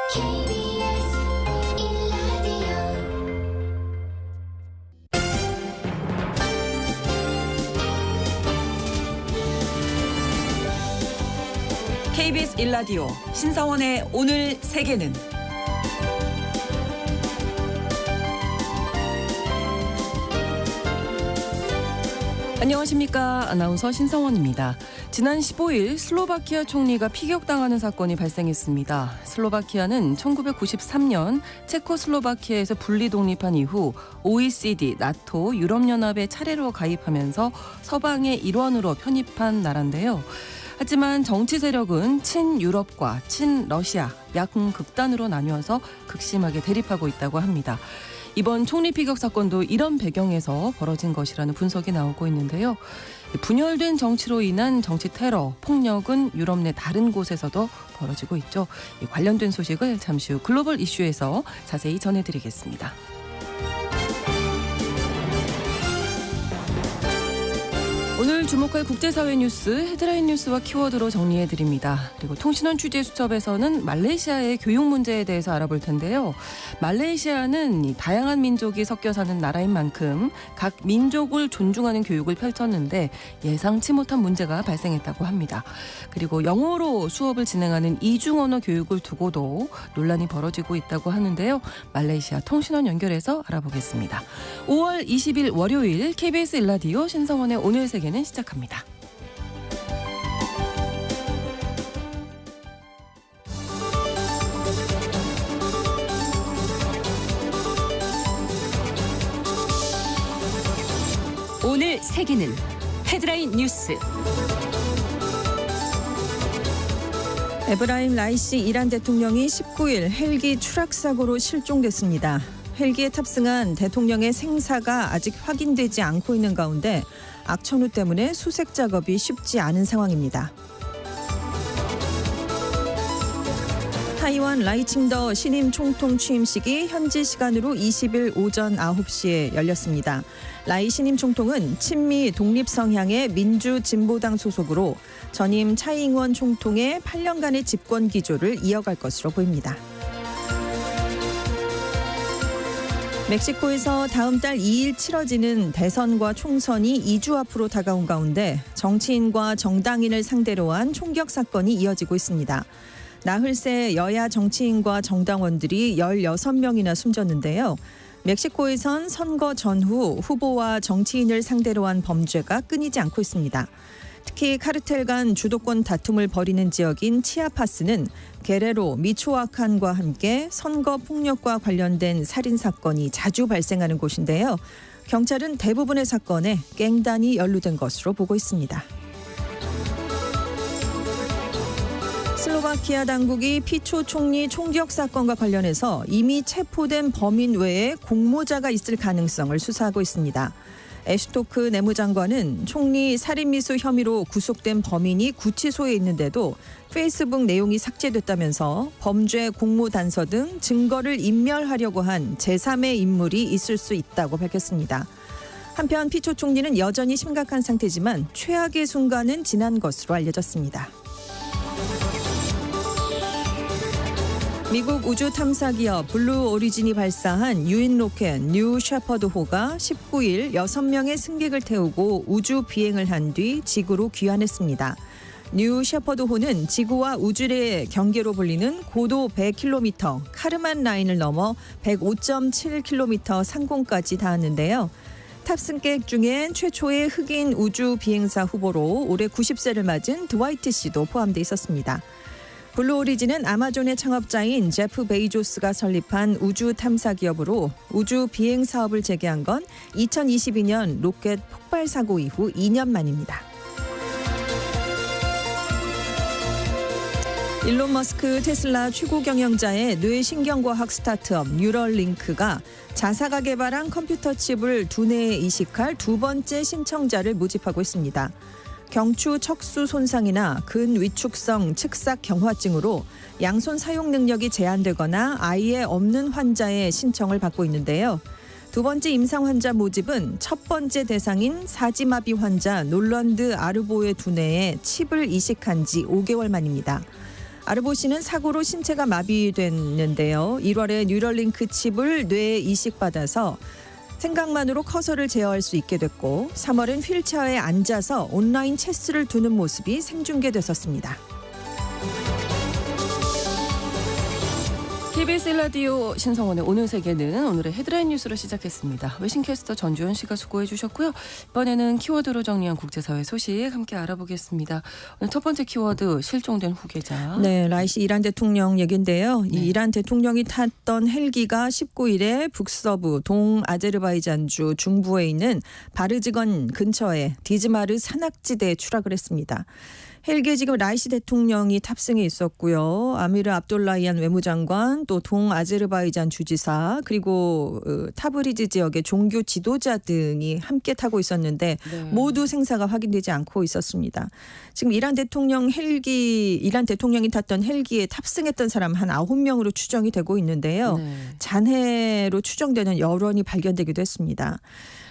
KBS 1라디오 KBS 1라디오 신사원의 오늘 세계는 안녕하십니까. 아나운서 신성원입니다. 지난 15일 슬로바키아 총리가 피격당하는 사건이 발생했습니다. 슬로바키아는 1993년 체코슬로바키아에서 분리 독립한 이후 OECD, 나토, 유럽연합에 차례로 가입하면서 서방의 일원으로 편입한 나라인데요. 하지만 정치 세력은 친유럽과 친러시아 양극단으로 나뉘어서 극심하게 대립하고 있다고 합니다. 이번 총리 피격 사건도 이런 배경에서 벌어진 것이라는 분석이 나오고 있는데요. 분열된 정치로 인한 정치 테러, 폭력은 유럽 내 다른 곳에서도 벌어지고 있죠. 관련된 소식을 잠시 후 글로벌 이슈에서 자세히 전해드리겠습니다. 오늘 주목할 국제사회 뉴스 헤드라인 뉴스와 키워드로 정리해드립니다. 그리고 통신원 취재수첩에서는 말레이시아의 교육 문제에 대해서 알아볼 텐데요. 말레이시아는 다양한 민족이 섞여 사는 나라인 만큼 각 민족을 존중하는 교육을 펼쳤는데 예상치 못한 문제가 발생했다고 합니다. 그리고 영어로 수업을 진행하는 이중언어 교육을 두고도 논란이 벌어지고 있다고 하는데요. 말레이시아 통신원 연결해서 알아보겠습니다. 5월 20일 월요일 KBS 1라디오 신성원의 오늘 세계는 시작합니다. 오늘 세계는 헤드라인 뉴스. 에브라임 라이시 이란 대통령이 19일 헬기 추락 사고로 실종됐습니다. 헬기에 탑승한 대통령의 생사가 아직 확인되지 않고 있는 가운데 악천후 때문에 수색 작업이 쉽지 않은 상황입니다. 타이완 라이칭더 신임 총통 취임식이 현지 시간으로 20일 오전 9시에 열렸습니다. 라이 신임 총통은 친미 독립 성향의 민주진보당 소속으로 전임 차이잉원 총통의 8년간의 집권 기조를 이어갈 것으로 보입니다. 멕시코에서 다음 달 2일 치러지는 대선과 총선이 2주 앞으로 다가온 가운데 정치인과 정당인을 상대로 한 총격 사건이 이어지고 있습니다. 나흘 새 여야 정치인과 정당원들이 16명이나 숨졌는데요. 멕시코에선 선거 전후 후보와 정치인을 상대로 한 범죄가 끊이지 않고 있습니다. 특히 카르텔 간 주도권 다툼을 벌이는 지역인 치아파스는 게레로, 미초아칸과 함께 선거 폭력과 관련된 살인 사건이 자주 발생하는 곳인데요. 경찰은 대부분의 사건에 갱단이 연루된 것으로 보고 있습니다. 슬로바키아 당국이 피초 총리 총격 사건과 관련해서 이미 체포된 범인 외에 공모자가 있을 가능성을 수사하고 있습니다. 애슈토크 내무장관은 총리 살인미수 혐의로 구속된 범인이 구치소에 있는데도 페이스북 내용이 삭제됐다면서 범죄 공모 단서 등 증거를 인멸하려고 한 제3의 인물이 있을 수 있다고 밝혔습니다. 한편 피초 총리는 여전히 심각한 상태지만 최악의 순간은 지난 것으로 알려졌습니다. 미국 우주 탐사 기업 블루 오리진이 발사한 유인 로켓 뉴 셰퍼드호가 19일 6명의 승객을 태우고 우주 비행을 한 뒤 지구로 귀환했습니다. 뉴 셰퍼드호는 지구와 우주의 경계로 불리는 고도 100km 카르만 라인을 넘어 105.7km 상공까지 닿았는데요. 탑승객 중엔 최초의 흑인 우주 비행사 후보로 올해 90세를 맞은 드와이트 씨도 포함돼 있었습니다. 블루 오리진은 아마존의 창업자인 제프 베이조스가 설립한 우주 탐사 기업으로 우주 비행 사업을 재개한 건 2022년 로켓 폭발 사고 이후 2년 만입니다. 일론 머스크 테슬라 최고 경영자의 뇌신경과학 스타트업 뉴럴링크가 자사가 개발한 컴퓨터 칩을 두뇌에 이식할 두 번째 신청자를 모집하고 있습니다. 경추 척수 손상이나 근위축성 측삭 경화증으로 양손 사용 능력이 제한되거나 아예 없는 환자의 신청을 받고 있는데요. 두 번째 임상 환자 모집은 첫 번째 대상인 사지마비 환자 놀런드 아르보의 두뇌에 칩을 이식한 지 5개월 만입니다. 아르보 씨는 사고로 신체가 마비됐는데요. 1월에 뉴럴링크 칩을 뇌에 이식받아서 생각만으로 커서를 제어할 수 있게 됐고 3월엔 휠체어에 앉아서 온라인 체스를 두는 모습이 생중계됐었습니다. KBS 라디오 신성원의 오늘 세계는 오늘의 헤드라인 뉴스로 시작했습니다. 외신캐스터 전주현 씨가 수고해 주셨고요. 이번에는 키워드로 정리한 국제사회 소식 함께 알아보겠습니다. 오늘 첫 번째 키워드 실종된 후계자. 네, 라이시 이란 대통령 얘긴데요. 네. 이 이란 대통령이 탔던 헬기가 19일에 북서부 동아제르바이잔주 중부에 있는 바르지건 근처에 디즈마르 산악지대에 추락을 했습니다. 헬기에 지금 라이시 대통령이 탑승해 있었고요. 아미르 압돌라히안 외무장관 또 동아제르바이잔 주지사 그리고 타브리즈 지역의 종교 지도자 등이 함께 타고 있었는데 네. 모두 생사가 확인되지 않고 있었습니다. 지금 이란 대통령이 탔던 헬기에 탑승했던 사람 한 9명으로 추정이 되고 있는데요. 네. 잔해로 추정되는 여론이 발견되기도 했습니다.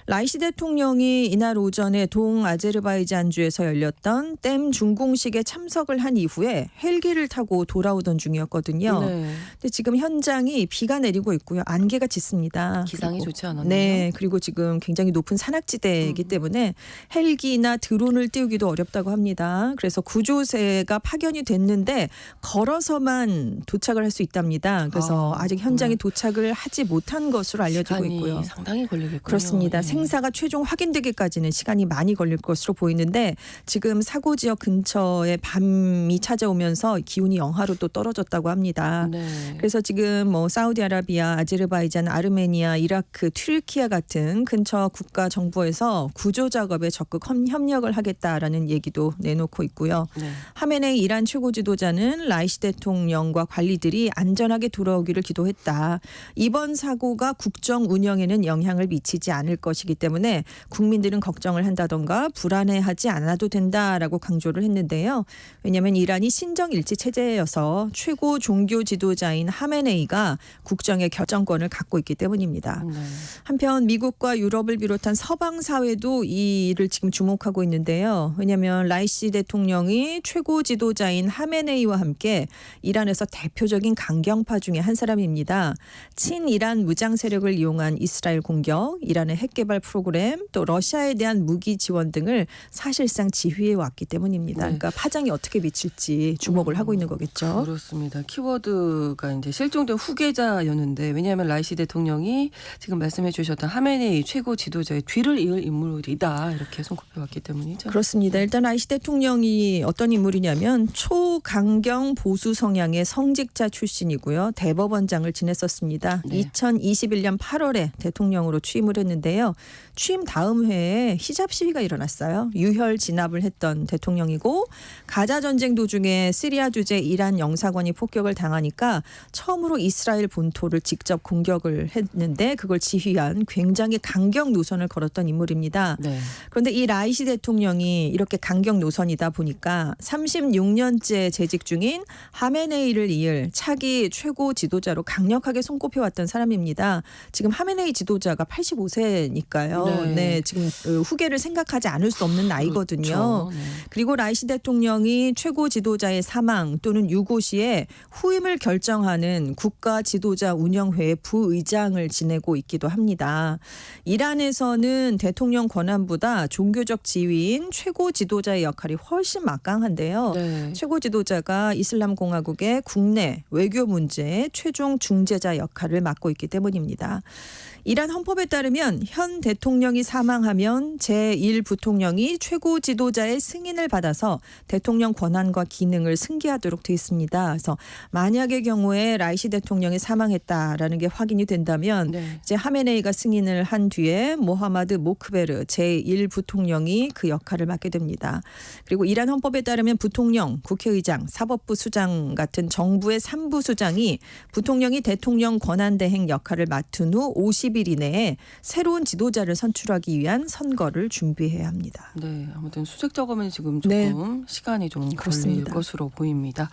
라이시 대통령이 이날 오전에 동아제르바이잔주에서 열렸던 댐 준공식에 참석을 한 이후에 헬기를 타고 돌아오던 중이었거든요. 네. 근데 지금 현장이 비가 내리고 있고요. 안개가 짙습니다. 기상이 그리고, 좋지 않았나요? 네. 그리고 지금 굉장히 높은 산악지대이기 때문에 헬기나 드론을 띄우기도 어렵다고 합니다. 그래서 구조대가 파견이 됐는데 걸어서만 도착을 할 수 있답니다. 그래서 아직 현장에 도착을 하지 못한 것으로 알려지고 시간이 있고요. 상당히 걸리겠군요. 그렇습니다. 예. 생사가 최종 확인되기까지는 시간이 많이 걸릴 것으로 보이는데 지금 사고 지역 근처에 밤이 찾아오면서 기온이 영하로 또 떨어졌다고 합니다. 네. 그래서 지금 뭐 사우디아라비아, 아제르바이잔, 아르메니아, 이라크, 튀르키예 같은 근처 국가 정부에서 구조 작업에 적극 협력을 하겠다라는 얘기도 내놓고 있고요. 네. 하메네이 이란 최고 지도자는 라이시 대통령과 관리들이 안전하게 돌아오기를 기도했다. 이번 사고가 국정 운영에는 영향을 미치지 않을 것이기 때문에 국민들은 걱정을 한다던가 불안해하지 않아도 된다라고 강조를 했는데요. 왜냐하면 이란이 신정일치 체제여서 최고 종교 지도자인 하메네이가 국정의 결정권을 갖고 있기 때문입니다. 네. 한편 미국과 유럽을 비롯한 서방 사회도 이 일을 지금 주목하고 있는데요. 왜냐하면 라이시 대통령이 최고 지도자인 하메네이와 함께 이란에서 대표적인 강경파 중에 한 사람입니다. 친이란 무장 세력을 이용한 이스라엘 공격, 이란의 핵 개발 프로그램, 또 러시아에 대한 무기 지원 등을 사실상 지휘해 왔기 때문입니다. 네. 그러니까 파장이 어떻게 미칠지 주목을 하고 있는 거겠죠. 그렇습니다. 키워드가 이제 실종된 후계자였는데 왜냐하면 라이시 대통령이 지금 말씀해 주셨던 하메네이 최고 지도자의 뒤를 이을 인물이다 이렇게 손꼽혀 왔기 때문이죠. 그렇습니다. 일단 라이시 대통령이 어떤 인물이냐면 초강경 보수 성향의 성직자 출신이고요. 대법원장을 지냈었습니다. 네. 2021년 8월에 대통령으로 취임을 했는데요. 취임 다음 해에 히잡 시위가 일어났어요. 유혈 진압을 했던 대통령이고 가자 전쟁 도중에 시리아 주재 이란 영사관이 폭격을 당하니까 처음으로 이스라엘 본토를 직접 공격을 했는데 그걸 지휘한 굉장히 강경 노선을 걸었던 인물입니다. 네. 그런데 이 라이시 대통령이 이렇게 강경 노선이다 보니까 36년째 재직 중인 하메네이를 이을 차기 최고 지도자로 강력하게 손꼽혀왔던 사람입니다. 지금 하메네이 지도자가 85세니까요. 네, 지금 후계를 생각하지 않을 수 없는 나이거든요. 그렇죠. 네. 그리고 라이시 대통령이 최고 지도자의 사망 또는 유고 시에 후임을 결정하는 국가 지도자 운영회의 부의장을 지내고 있기도 합니다. 이란에서는 대통령 권한보다 종교적 지위인 최고 지도자의 역할이 훨씬 막강한데요. 네. 최고 지도자가 이슬람 공화국의 국내 외교 문제의 최종 중재자 역할을 맡고 있기 때문입니다. 이란 헌법에 따르면 현 대통령이 사망하면 제1부통령이 최고 지도자의 승인을 받아서 대통령 권한과 기능을 승계하도록 돼 있습니다. 그래서 만약의 경우에 라이시 대통령이 사망했다라는 게 확인이 된다면 네. 이제 하메네이가 승인을 한 뒤에 모하마드 모크베르 제1부통령이 그 역할을 맡게 됩니다. 그리고 이란 헌법에 따르면 부통령, 국회의장, 사법부 수장 같은 정부의 3부 수장이 부통령이 대통령 권한대행 역할을 맡은 후 50일 이내에 새로운 지도자를 선출하기 위한 선거를 준비해야 합니다. 네, 아무튼 수색 작업은 지금 조금 시간이 좀 걸릴 그렇습니다. 것으로 보입니다.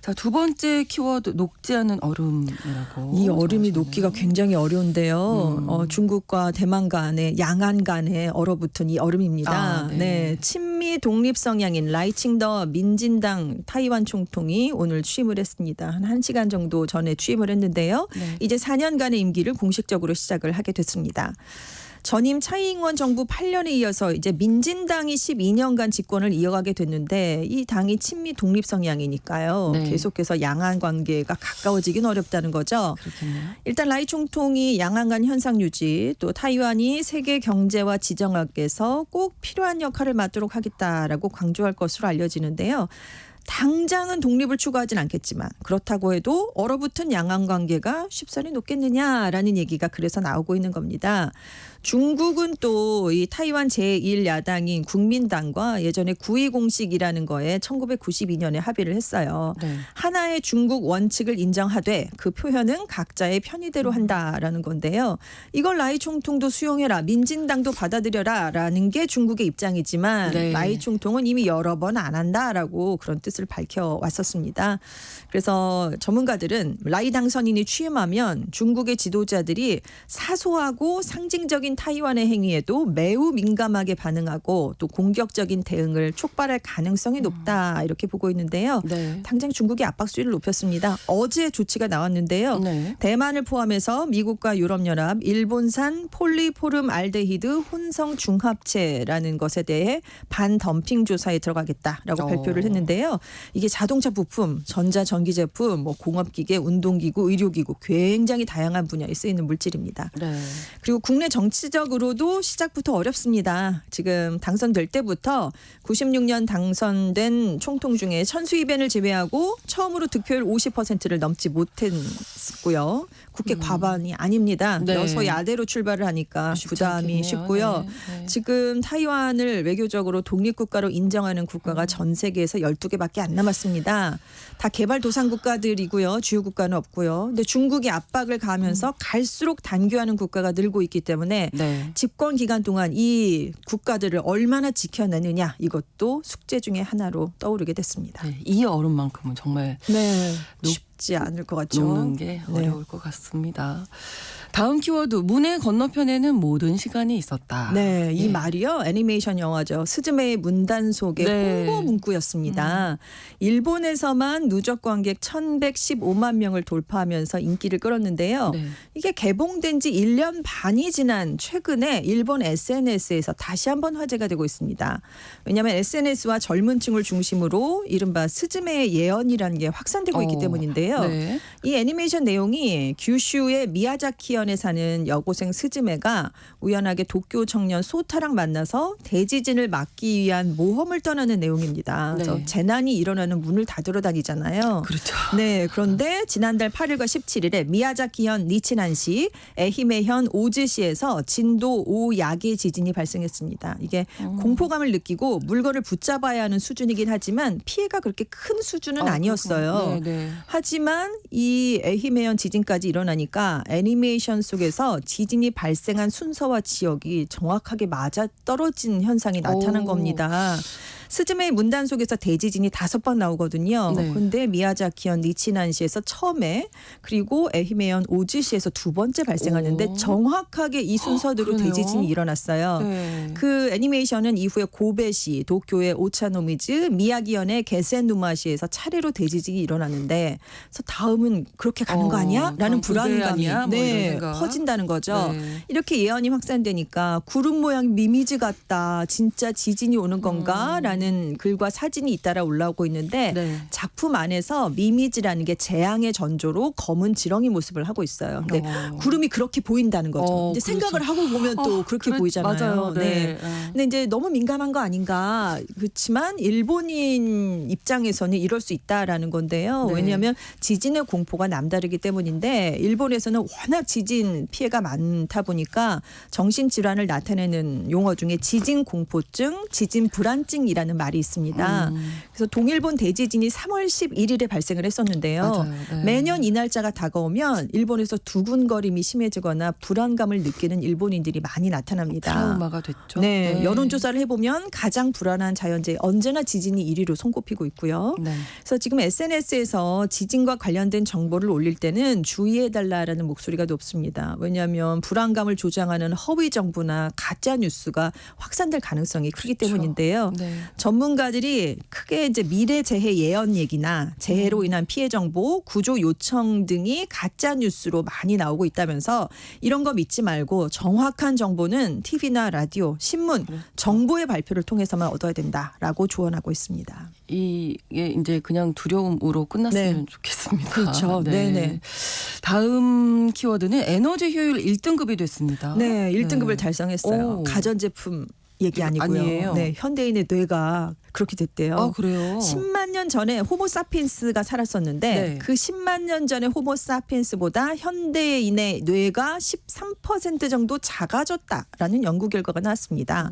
자, 두 번째 키워드 녹지 않는 얼음이라고. 이 얼음이 정하셨네요. 녹기가 굉장히 어려운데요. 중국과 대만 간에 양안 간에 얼어붙은 이 얼음입니다. 아, 네. 네, 친미 독립 성향인 라이칭더 민진당 타이완 총통이 오늘 취임을 했습니다. 한 1시간 정도 전에 취임을 했는데요. 네. 이제 4년간의 임기를 공식적으로 시작을 하게 됐습니다. 전임 차이잉원 정부 8년에 이어서 이제 민진당이 12년간 집권을 이어가게 됐는데 이 당이 친미 독립 성향이니까요. 네. 계속해서 양안 관계가 가까워지긴 어렵다는 거죠. 그렇겠네요. 일단 라이 총통이 양안 간 현상 유지 또 타이완이 세계 경제와 지정학에서 꼭 필요한 역할을 맡도록 하겠다라고 강조할 것으로 알려지는데요. 당장은 독립을 추구하진 않겠지만 그렇다고 해도 얼어붙은 양안 관계가 쉽사리 높겠느냐라는 얘기가 그래서 나오고 있는 겁니다. 중국은 또 이 타이완 제1야당인 국민당과 예전에 9.2 공식이라는 거에 1992년에 합의를 했어요. 네. 하나의 중국 원칙을 인정하되 그 표현은 각자의 편의대로 한다라는 건데요. 이걸 라이 총통도 수용해라. 민진당도 받아들여라라는 게 중국의 입장이지만 네. 라이 총통은 이미 여러 번 안 한다라고 그런 뜻을 밝혀왔었습니다. 그래서 전문가들은 라이 당선인이 취임하면 중국의 지도자들이 사소하고 상징적인 타이완의 행위에도 매우 민감하게 반응하고 또 공격적인 대응을 촉발할 가능성이 높다 이렇게 보고 있는데요. 네. 당장 중국이 압박 수위를 높였습니다. 어제 조치가 나왔는데요. 네. 대만을 포함해서 미국과 유럽연합, 일본산 폴리포름 알데히드 혼성 중합체라는 것에 대해 반덤핑 조사에 들어가겠다라고 발표를 했는데요. 이게 자동차 부품, 전자전기 제품, 뭐 공업기계, 운동기구, 의료기구 굉장히 다양한 분야에 쓰이는 물질입니다. 네. 그리고 국내 정치적으로도 시작부터 어렵습니다. 지금 당선될 때부터 96년 당선된 총통 중에 천수이벤을 제외하고 처음으로 득표율 50%를 넘지 못했고요. 국회 과반이 아닙니다. 네. 여소야대로 출발을 하니까 쉽지 부담이 않겠네요. 쉽고요. 네. 네. 지금 타이완을 외교적으로 독립국가로 인정하는 국가가 전 세계에서 12개밖에 안 남았습니다. 다 개발도상 국가들이고요. 주요 국가는 없고요. 근데 중국이 압박을 가하면서 갈수록 단교하는 국가가 늘고 있기 때문에 네. 집권 기간 동안 이 국가들을 얼마나 지켜내느냐 이것도 숙제 중에 하나로 떠오르게 됐습니다. 네. 이 얼음만큼은 정말 네, 높- 쉽지 않을 것 같죠. 녹는 게 어려울 것 같습니다. 다음 키워드 문의 건너편에는 모든 시간이 있었다. 네, 이 예. 말이요 애니메이션 영화죠. 스즈메의 문단 속의 네. 홍보 문구였습니다. 일본에서만 누적 관객 1,115만 명을 돌파하면서 인기를 끌었는데요. 네. 이게 개봉된 지 1년 반이 지난 최근에 일본 SNS에서 다시 한번 화제가 되고 있습니다. 왜냐하면 SNS와 젊은 층을 중심으로 이른바 스즈메의 예언이라는 게 확산되고 있기 때문인데요. 네. 이 애니메이션 내용이 규슈의 미야자키현에 사는 여고생 스즈메가 우연하게 도쿄 청년 소타랑 만나서 대지진을 막기 위한 모험을 떠나는 내용입니다. 그래서 네. 재난이 일어나는 문을 닫으러 다니잖아요. 그렇죠. 네, 그런데 지난달 8일과 17일에 미야자키현 니치난시, 에히메현 오즈시에서 진도 5 야계 지진이 발생했습니다. 이게 공포감을 느끼고 물건을 붙잡아야 하는 수준이긴 하지만 피해가 그렇게 큰 수준은 아니었어요. 네, 네. 하지만 이 에히메현 지진까지 일어나니까 애니메이션 속에서 지진이 발생한 순서와 지역이 정확하게 맞아 떨어진 현상이 나타난 오. 겁니다. 스즈메의 문단 속에서 대지진이 5번 나오거든요. 네. 근데 미야자키현 니치난시에서 처음에 그리고 에히메현 오즈시에서 2번째 발생하는데 오. 정확하게 이 순서대로 그러네요. 대지진이 일어났어요. 네. 그 애니메이션은 이후에 고베시, 도쿄의 오차노미즈, 미야기현의 게센누마시에서 차례로 대지진이 일어났는데 그래서 다음은 그렇게 가는 거 아니야? 라는 다음 그게 불안감이 아니야? 뭐 이런 생각. 퍼진다는 거죠. 네. 이렇게 예언이 확산되니까 구름 모양 미미즈 같다. 진짜 지진이 오는 건가? 라는 글과 사진이 잇따라 올라오고 있는데 네. 작품 안에서 미미즈라는 게 재앙의 전조로 검은 지렁이 모습을 하고 있어요. 근데 구름이 그렇게 보인다는 거죠. 이제 그렇죠. 생각을 하고 보면 또 그렇게 보이잖아요. 맞아요. 네. 근데 이제 너무 민감한 거 아닌가. 그렇지만 일본인 입장에서는 이럴 수 있다라는 건데요. 네. 왜냐하면 지진의 공포가 남다르기 때문인데 일본에서는 워낙 지진 피해가 많다 보니까 정신질환을 나타내는 용어 중에 지진 공포증, 지진 불안증이라는 있다라는 말이 있습니다. 그래서 동일본 대지진이 3월 11일에 발생을 했었는데요. 맞아요. 네. 매년 이 날짜가 다가오면 일본에서 두근거림이 심해지거나 불안감을 느끼는 일본인들이 많이 나타납니다. 트라우마가 됐죠. 네, 여론조사를 해보면 가장 불안한 자연재해 언제나 지진이 1위로 손꼽히고 있고요. 네. 그래서 지금 SNS에서 지진과 관련된 정보를 올릴 때는 주의해달라라는 목소리가 높습니다. 왜냐하면 불안감을 조장하는 허위 정보나 가짜 뉴스가 확산될 가능성이 크기 그렇죠. 때문인데요. 네. 전문가들이 크게 이제 미래 재해 예언 얘기나 재해로 인한 피해 정보, 구조 요청 등이 가짜 뉴스로 많이 나오고 있다면서 이런 거 믿지 말고 정확한 정보는 TV나 라디오, 신문, 정부의 발표를 통해서만 얻어야 된다라고 조언하고 있습니다. 이게 이제 그냥 두려움으로 끝났으면 좋겠습니다. 그렇죠. 네네. 다음 키워드는 에너지 효율 1등급이 됐습니다. 네, 1등급을 달성했어요. 오. 가전제품 얘기 아니고요. 아니에요. 네, 현대인의 뇌가 그렇게 됐대요. 아, 그래요? 10만 년 전에 호모사피엔스가 살았었는데 네. 그 10만 년 전에 호모사피엔스보다 현대인의 뇌가 13% 정도 작아졌다라는 연구 결과가 나왔습니다.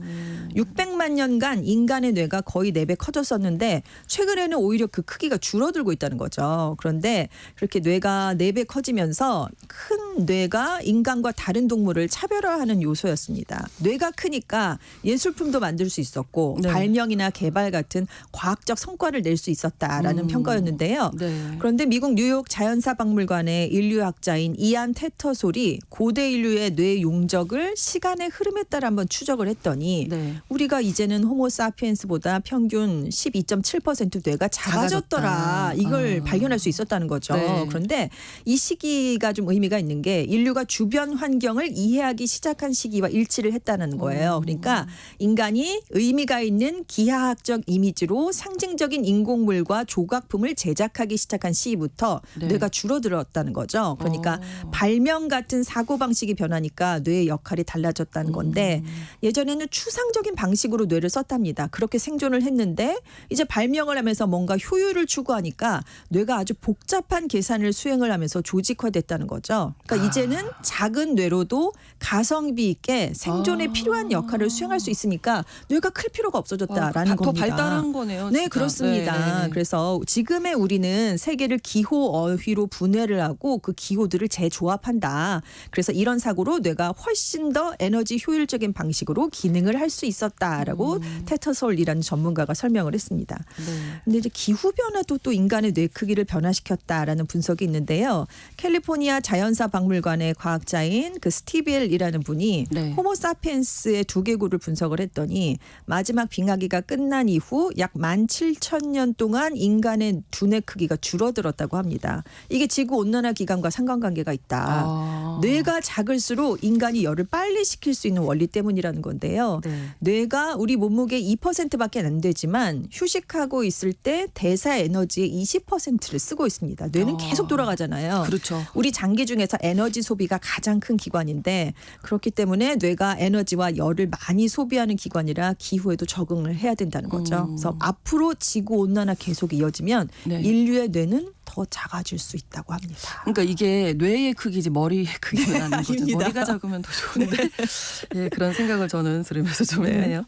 600만 년간 인간의 뇌가 거의 4배 커졌었는데 최근에는 오히려 그 크기가 줄어들고 있다는 거죠. 그런데 그렇게 뇌가 4배 커지면서 큰 뇌가 인간과 다른 동물을 차별화하는 요소였습니다. 뇌가 크니까 예술품도 만들 수 있었고 네. 발명이나 개발 같은 과학적 성과를 낼 수 있었다라는 평가였는데요. 네. 그런데 미국 뉴욕 자연사박물관의 인류학자인 이안 테터솔이 고대 인류의 뇌 용적을 시간의 흐름에 따라 한번 추적을 했더니 네. 우리가 이제는 호모사피엔스보다 평균 12.7% 뇌가 작아졌더라. 작아졌다. 이걸 발견할 수 있었다는 거죠. 네. 그런데 이 시기가 좀 의미가 있는 게 인류가 주변 환경을 이해하기 시작한 시기와 일치를 했다는 거예요. 그러니까 인간이 의미가 있는 기하학적 이미지로 상징적인 인공물과 조각품을 제작하기 시작한 시부터 네. 뇌가 줄어들었다는 거죠. 그러니까 발명 같은 사고방식이 변하니까 뇌의 역할이 달라졌다는 건데 예전에는 추상적인 방식으로 뇌를 썼답니다. 그렇게 생존을 했는데 이제 발명을 하면서 뭔가 효율을 추구하니까 뇌가 아주 복잡한 계산을 수행을 하면서 조직화됐다는 거죠. 그러니까 이제는 작은 뇌로도 가성비 있게 생존에 필요한 역할을 수행할 수 있으니까 뇌가 클 필요가 없어졌다라는 더 겁니다. 발달한 거네요. 네, 진짜. 그렇습니다. 네. 그래서 지금의 우리는 세계를 기호, 어휘로 분해를 하고 그 기호들을 재조합한다. 그래서 이런 사고로 뇌가 훨씬 더 에너지 효율적인 방식으로 기능을 할 수 있었다라고 테터솔이라는 전문가가 설명을 했습니다. 네. 근데 이제 기후 변화도 또 인간의 뇌 크기를 변화시켰다라는 분석이 있는데요. 캘리포니아 자연사박물관의 과학자인 그 스티벨이라는 분이 네. 호모사피엔스의 두개골을 분석을 했더니 마지막 빙하기가 끝난 이후 약 17,000년 동안 인간의 두뇌 크기가 줄어들었다고 합니다. 이게 지구 온난화 기간과 상관관계가 있다. 뇌가 작을수록 인간이 열을 빨리 식힐 수 있는 원리 때문이라는 건데요. 네. 뇌가 우리 몸무게 2%밖에 안 되지만 휴식하고 있을 때 대사 에너지의 20%를 쓰고 있습니다. 뇌는 계속 돌아가잖아요. 그렇죠. 우리 장기 중에서 에너지 소비가 가장 큰 기관인데 그렇기 때문에 뇌가 에너지와 열을 많이 소비하는 기관이라 기후에도 적응을 해야 된다는 거죠. 그래서 앞으로 지구 온난화 계속 이어지면 네. 인류의 뇌는 더 작아질 수 있다고 합니다. 그러니까 이게 뇌의 크기지 머리의 크기는 아닌 거죠. 아닙니다. 머리가 작으면 더 좋은데 네, 그런 생각을 저는 들으면서 좀 했네요.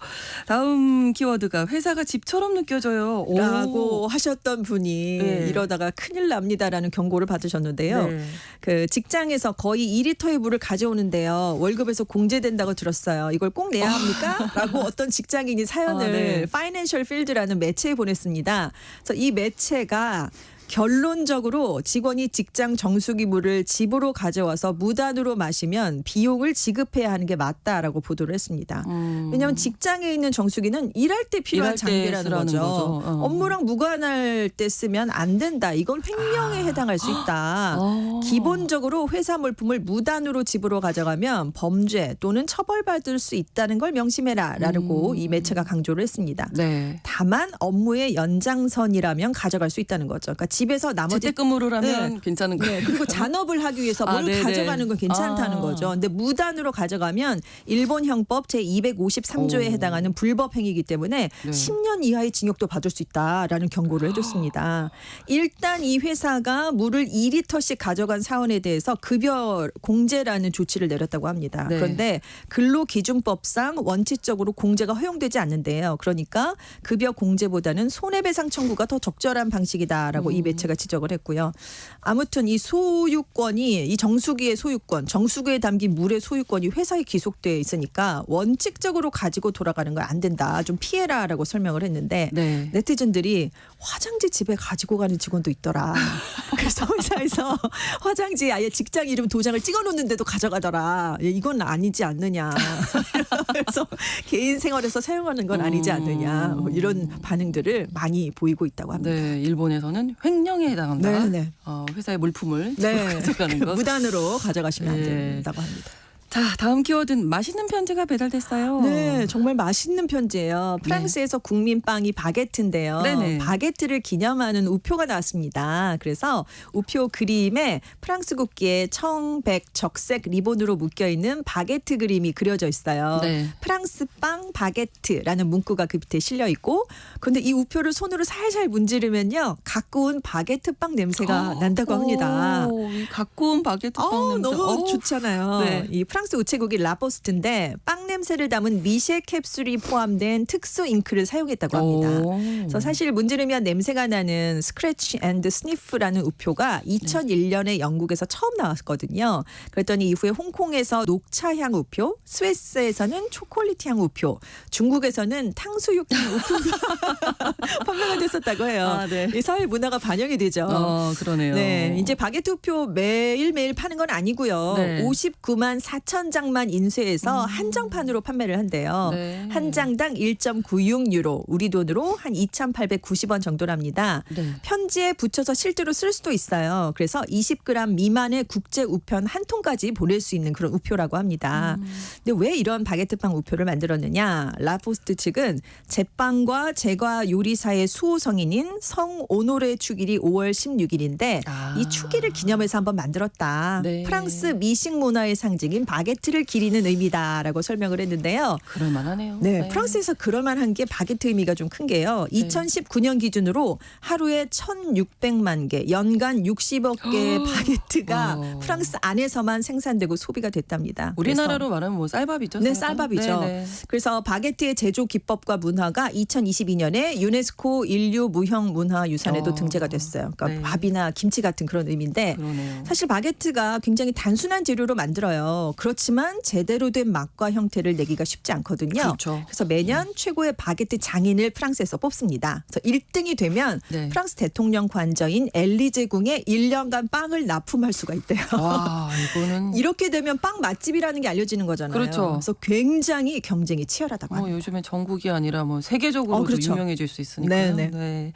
다음 키워드가 회사가 집처럼 느껴져요. 오. 라고 하셨던 분이 네. 이러다가 큰일 납니다라는 경고를 받으셨는데요. 네. 그 직장에서 거의 2리터의 물을 가져오는데요. 월급에서 공제된다고 들었어요. 이걸 꼭 내야 합니까? 라고 어떤 직장인이 사연을 네. 파이낸셜 필드라는 매체에 보냈습니다. 그래서 이 매체가 결론적으로 직원이 직장 정수기 물을 집으로 가져와서 무단으로 마시면 비용을 지급해야 하는 게 맞다라고 보도를 했습니다. 왜냐하면 직장에 있는 정수기는 일할 때 필요한 일할 때 장비라는 쓰라는 거죠. 거죠. 업무랑 무관할 때 쓰면 안 된다. 이건 횡령에 해당할 수 있다. 기본적으로 회사 물품을 무단으로 집으로 가져가면 범죄 또는 처벌받을 수 있다는 걸 명심해라라고 이 매체가 강조를 했습니다. 네. 다만 업무의 연장선이라면 가져갈 수 있다는 거죠. 그러니까 집에서 나머지 재택근무를 하면 괜찮은 거예요. 네, 그리고 잔업을 하기 위해서 뭘 네네. 가져가는 건 괜찮다는 거죠. 근데 무단으로 가져가면 일본 형법 제253조에 해당하는 불법 행위이기 때문에 네. 10년 이하의 징역도 받을 수 있다라는 경고를 해줬습니다. 일단 이 회사가 물을 2리터씩 가져간 사원에 대해서 급여 공제라는 조치를 내렸다고 합니다. 네. 그런데 근로기준법상 원칙적으로 공제가 허용되지 않는데요. 그러니까 급여 공제보다는 손해배상 청구가 더 적절한 방식이다라고 이 매체가 지적을 했고요. 아무튼 이 소유권이 이 정수기의 소유권, 정수기에 담긴 물의 소유권이 회사에 기속돼 있으니까 원칙적으로 가지고 돌아가는 건 안 된다. 좀 피해라라고 설명을 했는데 네. 네티즌들이 화장지 집에 가지고 가는 직원도 있더라. 그래서 회사에서 화장지 아예 직장 이름 도장을 찍어놓는데도 가져가더라. 이건 아니지 않느냐. 그래서 개인 생활에서 사용하는 건 아니지 않느냐. 뭐 이런 반응들을 많이 보이고 있다고 합니다. 네, 일본에서는 횡령에 해당한다. 네. 회사의 물품을 네. 가져가는 것. 무단으로 가져가시면 안 네. 된다고 합니다. 자, 다음 키워드는 맛있는 편지가 배달됐어요. 네, 정말 맛있는 편지예요. 프랑스에서 국민빵이 바게트인데요. 네네. 바게트를 기념하는 우표가 나왔습니다. 그래서 우표 그림에 프랑스 국기에 청, 백, 적색 리본으로 묶여있는 바게트 그림이 그려져 있어요. 네. 프랑스 빵 바게트라는 문구가 그 밑에 실려 있고, 그런데 이 우표를 손으로 살살 문지르면요, 갖고 온 바게트 빵 냄새가 난다고 합니다. 이 갖고 온 바게트 빵 냄새. 너무 좋잖아요. 네. 이 프랑스 우체국이 라포스트인데 빵 냄새를 담은 미쉐 캡슐이 포함된 특수 잉크를 사용했다고 합니다. 그래서 사실 문지르면 냄새가 나는 스크래치 앤드 스니프라는 우표가 2001년에 영국에서 처음 나왔거든요. 그랬더니 이후에 홍콩에서 녹차향 우표, 스위스에서는 초콜릿향 우표, 중국에서는 탕수육향 우표가 판매가 됐었다고 해요. 네. 이 사회 문화가 반영이 되죠. 그러네요. 네, 이제 바게트 우표 매일매일 파는 건 아니고요. 네. 59만 4천 장만 인쇄해서 한정판으로 판매를 한대요. 네. 한 장당 1.96유로, 우리 돈으로 한 2,890원 정도랍니다. 네. 편지에 붙여서 실제로 쓸 수도 있어요. 그래서 20g 미만의 국제 우편 한 통까지 보낼 수 있는 그런 우표라고 합니다. 근데 왜 이런 바게트빵 우표를 만들었느냐? 라포스트 측은 제빵과 제과 요리사의 수호성인인 성 오노레 축일이 5월 16일인데 이 축일을 기념해서 한번 만들었다. 네. 프랑스 미식 문화의 상징인 바게트를 기리는 의미다라고 설명을 했는데요. 그럴만하네요. 네, 프랑스에서 그럴만한 게 바게트 의미가 좀 큰 게요. 2019년 기준으로 하루에 1,600만 개, 연간 60억 개의 바게트가 프랑스 안에서만 생산되고 소비가 됐답니다. 우리나라로 말하면 뭐 쌀밥이죠. 네, 쌀밥이죠. 네네. 그래서 바게트의 제조 기법과 문화가 2022년에 유네스코 인류 무형 문화 유산에도 등재가 됐어요. 그러니까 네. 밥이나 김치 같은 그런 의미인데 그러네요. 사실 바게트가 굉장히 단순한 재료로 만들어요. 그렇지만 제대로 된 맛과 형태를 내기가 쉽지 않거든요. 그렇죠. 그래서 매년 최고의 바게트 장인을 프랑스에서 뽑습니다. 그래서 1등이 되면 네. 프랑스 대통령 관저인 엘리제궁에 1년간 빵을 납품할 수가 있대요. 와, 이거는 이렇게 되면 빵 맛집이라는 게 알려지는 거잖아요. 그렇죠. 그래서 굉장히 경쟁이 치열하다고 합니다. 요즘에 전국이 아니라 뭐 세계적으로도 그렇죠. 유명해질 수 있으니까요. 네네. 네.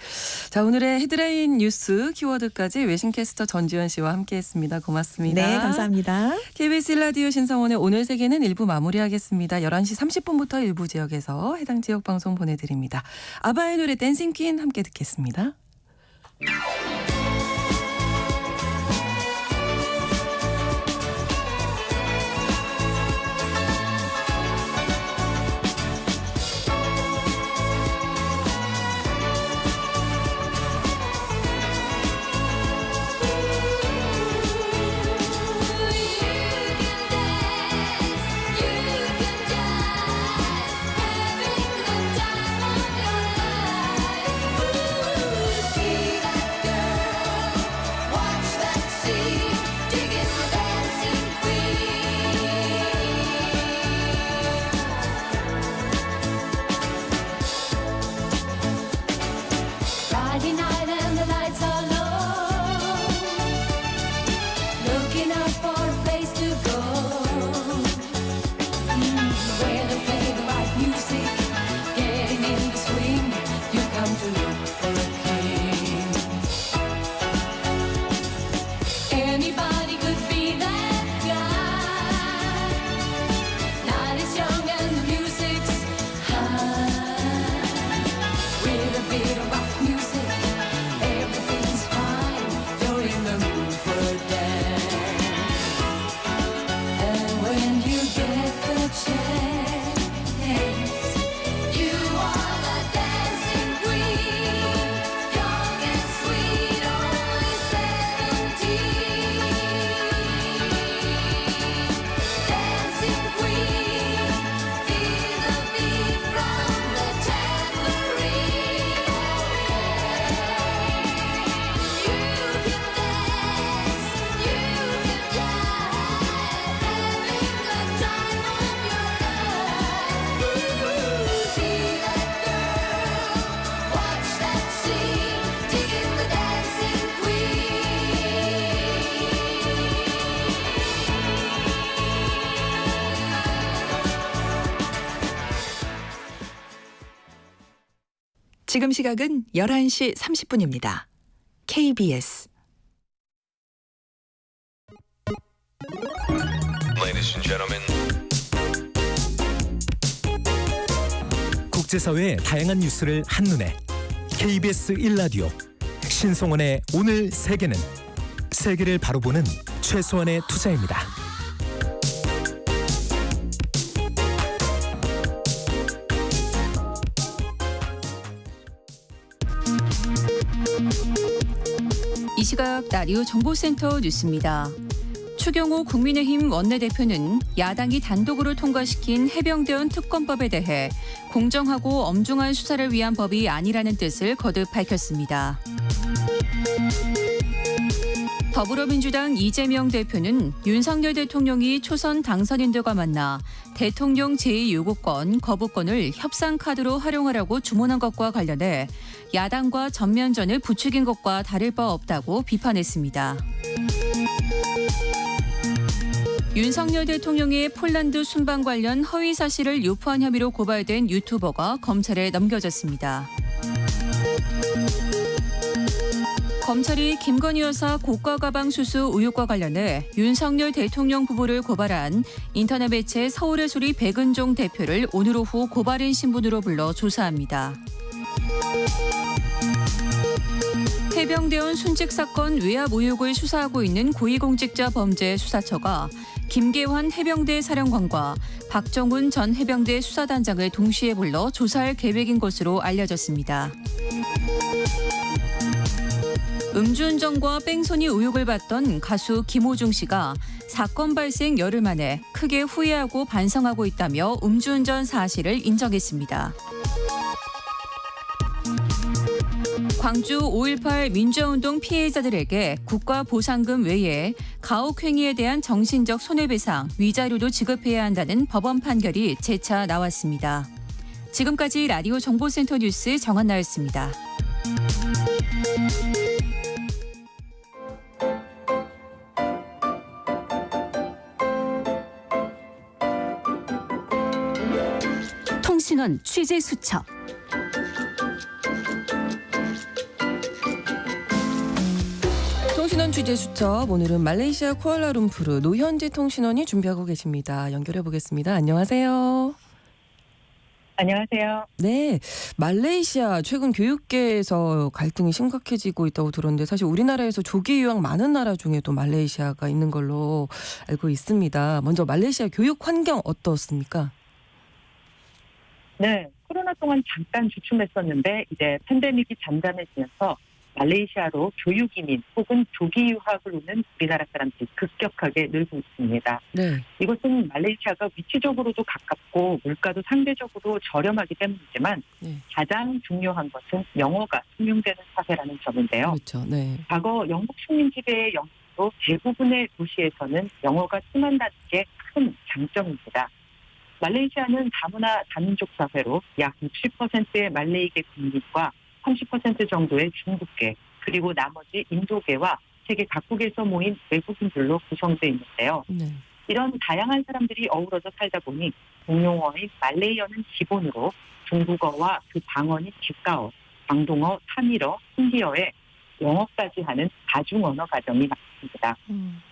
자, 오늘의 헤드라인 뉴스 키워드까지 외신캐스터 전지현 씨와 함께했습니다. 고맙습니다. 네, 감사합니다. KBS 라디오 신성원의 오늘 세계는 1부 마무리하겠습니다. 11시 30분부터 일부 지역에서 해당 지역 방송 보내드립니다. 아바의 노래 댄싱 퀸 함께 듣겠습니다. 지금 시각은 11시 30분입니다. KBS Ladies and gentlemen. 국제사회의 다양한 뉴스를 한눈에 KBS 1라디오 신송원의 오늘 세계는 세계를 바로 보는 최소한의 투자입니다. 이 시각 라디오 정보센터 뉴스입니다. 추경호 국민의힘 원내대표는 야당이 단독으로 통과시킨 해병대원 특검법에 대해 공정하고 엄중한 수사를 위한 법이 아니라는 뜻을 거듭 밝혔습니다. 더불어민주당 이재명 대표는 윤석열 대통령이 초선 당선인들과 만나 대통령 제2요구권 거부권을 협상 카드로 활용하라고 주문한 것과 관련해 야당과 전면전을 부추긴 것과 다를 바 없다고 비판했습니다. 윤석열 대통령의 폴란드 순방 관련 허위 사실을 유포한 혐의로 고발된 유튜버가 검찰에 넘겨졌습니다. 검찰이 김건희 여사 고가 가방 수수 의혹과 관련해 윤석열 대통령 부부를 고발한 인터넷 매체 서울의 소리 백은종 대표를 오늘 오후 고발인 신분으로 불러 조사합니다. 해병대원 순직 사건 외압 의혹을 수사하고 있는 고위공직자범죄수사처가 김계환 해병대 사령관과 박정훈 전 해병대 수사단장을 동시에 불러 조사할 계획인 것으로 알려졌습니다. 음주운전과 뺑소니 의혹을 받던 가수 김호중 씨가 사건 발생 열흘 만에 크게 후회하고 반성하고 있다며 음주운전 사실을 인정했습니다. 광주 5.18 민주화운동 피해자들에게 국가보상금 외에 가혹행위에 대한 정신적 손해배상, 위자료도 지급해야 한다는 법원 판결이 재차 나왔습니다. 지금까지 라디오 정보센터 뉴스 정한나였습니다. 통신원 취재 수첩. 통신원 취재 수첩, 오늘은 말레이시아 쿠알라룸푸르 노현지 통신원이 준비하고 계십니다. 연결해 보겠습니다. 안녕하세요. 안녕하세요. 네, 말레이시아 최근 교육계에서 갈등이 심각해지고 있다고 들었는데 사실 우리나라에서 조기 유학 많은 나라 중에도 말레이시아가 있는 걸로 알고 있습니다. 먼저 말레이시아 교육 환경 어떻습니까? 네, 코로나 동안 잠깐 주춤했었는데 이제 팬데믹이 잠잠해지면서 말레이시아로 교육이민 혹은 조기 유학을 오는 우리나라 사람들이 급격하게 늘고 있습니다. 네. 이곳은 말레이시아가 위치적으로도 가깝고 물가도 상대적으로 저렴하기 때문이지만 네. 가장 중요한 것은 영어가 통용되는 사회라는 점인데요. 그렇죠. 네. 과거 영국 식민 지배의 영향으로 대부분의 도시에서는 영어가 통한다는 게 큰 장점입니다. 말레이시아는 다문화 다민족 사회로 약 60%의 말레이계 국민과 30% 정도의 중국계, 그리고 나머지 인도계와 세계 각국에서 모인 외국인들로 구성되어 있는데요. 네. 이런 다양한 사람들이 어우러져 살다 보니 공용어인 말레이어는 기본으로 중국어와 그 방언인 직가어, 광동어, 타밀어, 힌디어에 영어까지 하는 다중언어 과정이 많습니다.